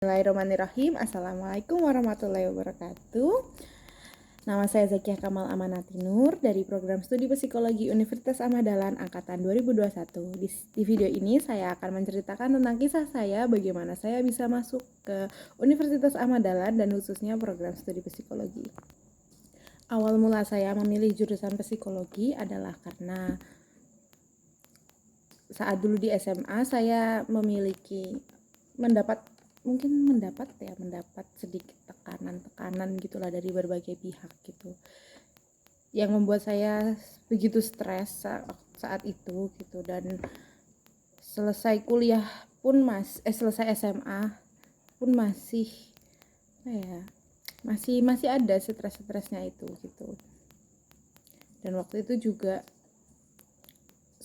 Bismillahirrahmanirrahim. Assalamualaikum warahmatullahi wabarakatuh. Nama saya Zakiah Kamal Amanati Nur dari Program Studi Psikologi Universitas Ahmad Dahlan Angkatan 2021. Di video ini saya akan menceritakan tentang kisah saya bagaimana saya bisa masuk ke Universitas Ahmad Dahlan dan khususnya program studi psikologi. Awal mula saya memilih jurusan psikologi adalah karena saat dulu di SMA saya mendapat sedikit tekanan gitulah dari berbagai pihak gitu, yang membuat saya begitu stres saat itu gitu. Dan selesai kuliah pun selesai SMA pun masih ada stres-stresnya itu gitu. Dan waktu itu juga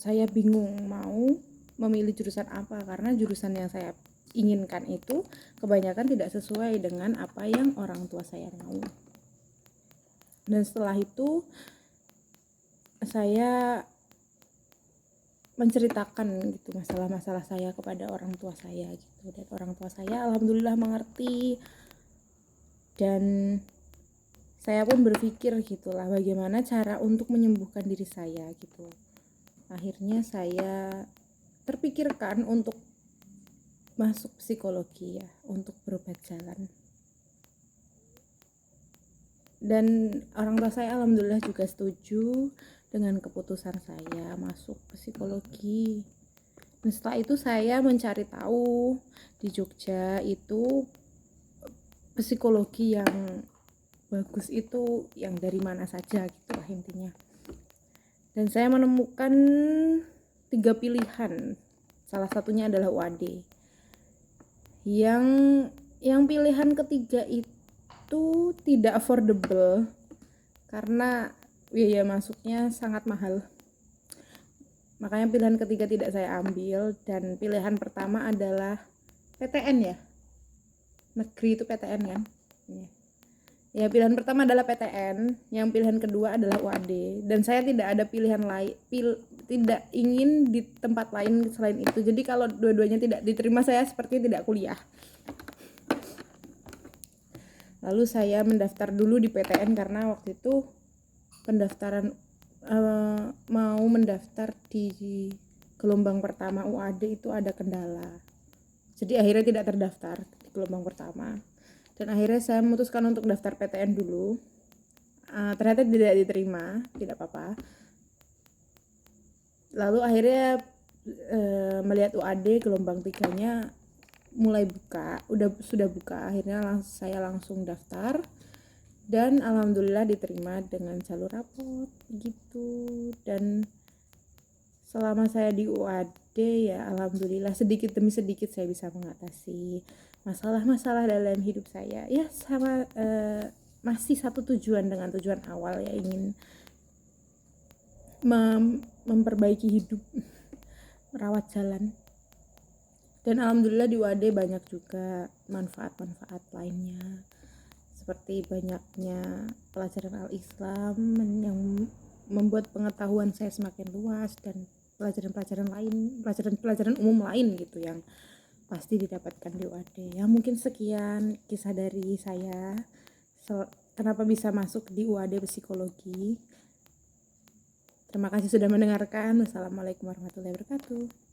saya bingung mau memilih jurusan apa, karena jurusan yang saya inginkan itu kebanyakan tidak sesuai dengan apa yang orang tua saya mau. Dan setelah itu saya menceritakan gitu masalah-masalah saya kepada orang tua saya gitu, dan orang tua saya alhamdulillah mengerti. Dan saya pun berpikir gitulah bagaimana cara untuk menyembuhkan diri saya gitu. Akhirnya saya terpikirkan untuk masuk psikologi ya, untuk berobat jalan. Dan orang tua saya alhamdulillah juga setuju dengan keputusan saya masuk psikologi. Dan setelah itu saya mencari tahu di Jogja itu psikologi yang bagus itu yang dari mana saja gitulah intinya. Dan saya menemukan 3 pilihan. Salah satunya adalah UAD. Yang pilihan ketiga itu tidak affordable karena biaya masuknya sangat mahal. Makanya pilihan ketiga tidak saya ambil, dan pilihan pertama adalah PTN ya. Negeri itu PTN kan? Ya, pilihan pertama adalah PTN, yang pilihan kedua adalah UAD, dan saya tidak ada pilihan lain, tidak ingin di tempat lain selain itu. Jadi kalau dua-duanya tidak diterima, saya seperti tidak kuliah. Lalu saya mendaftar dulu di PTN karena waktu itu pendaftaran mau mendaftar di gelombang pertama UAD itu ada kendala. Jadi akhirnya tidak terdaftar di gelombang pertama. Dan akhirnya saya memutuskan untuk daftar PTN dulu. Ternyata tidak diterima, tidak apa-apa. Lalu akhirnya melihat UAD gelombang 3-nya mulai sudah buka. Akhirnya saya langsung daftar dan alhamdulillah diterima dengan jalur rapot gitu. Dan selama saya di UAD ya alhamdulillah sedikit demi sedikit saya bisa mengatasi masalah-masalah dalam hidup saya ya, sama masih satu tujuan dengan tujuan awal ya, ingin memperbaiki hidup, merawat jalan. Dan alhamdulillah di UAD banyak juga manfaat-manfaat lainnya, seperti banyaknya pelajaran Al-Islam yang membuat pengetahuan saya semakin luas, dan pelajaran umum lain gitu yang pasti didapatkan di UAD. Ya mungkin sekian kisah dari saya kenapa bisa masuk di UAD psikologi. Terima kasih sudah mendengarkan. Wassalamualaikum warahmatullahi wabarakatuh.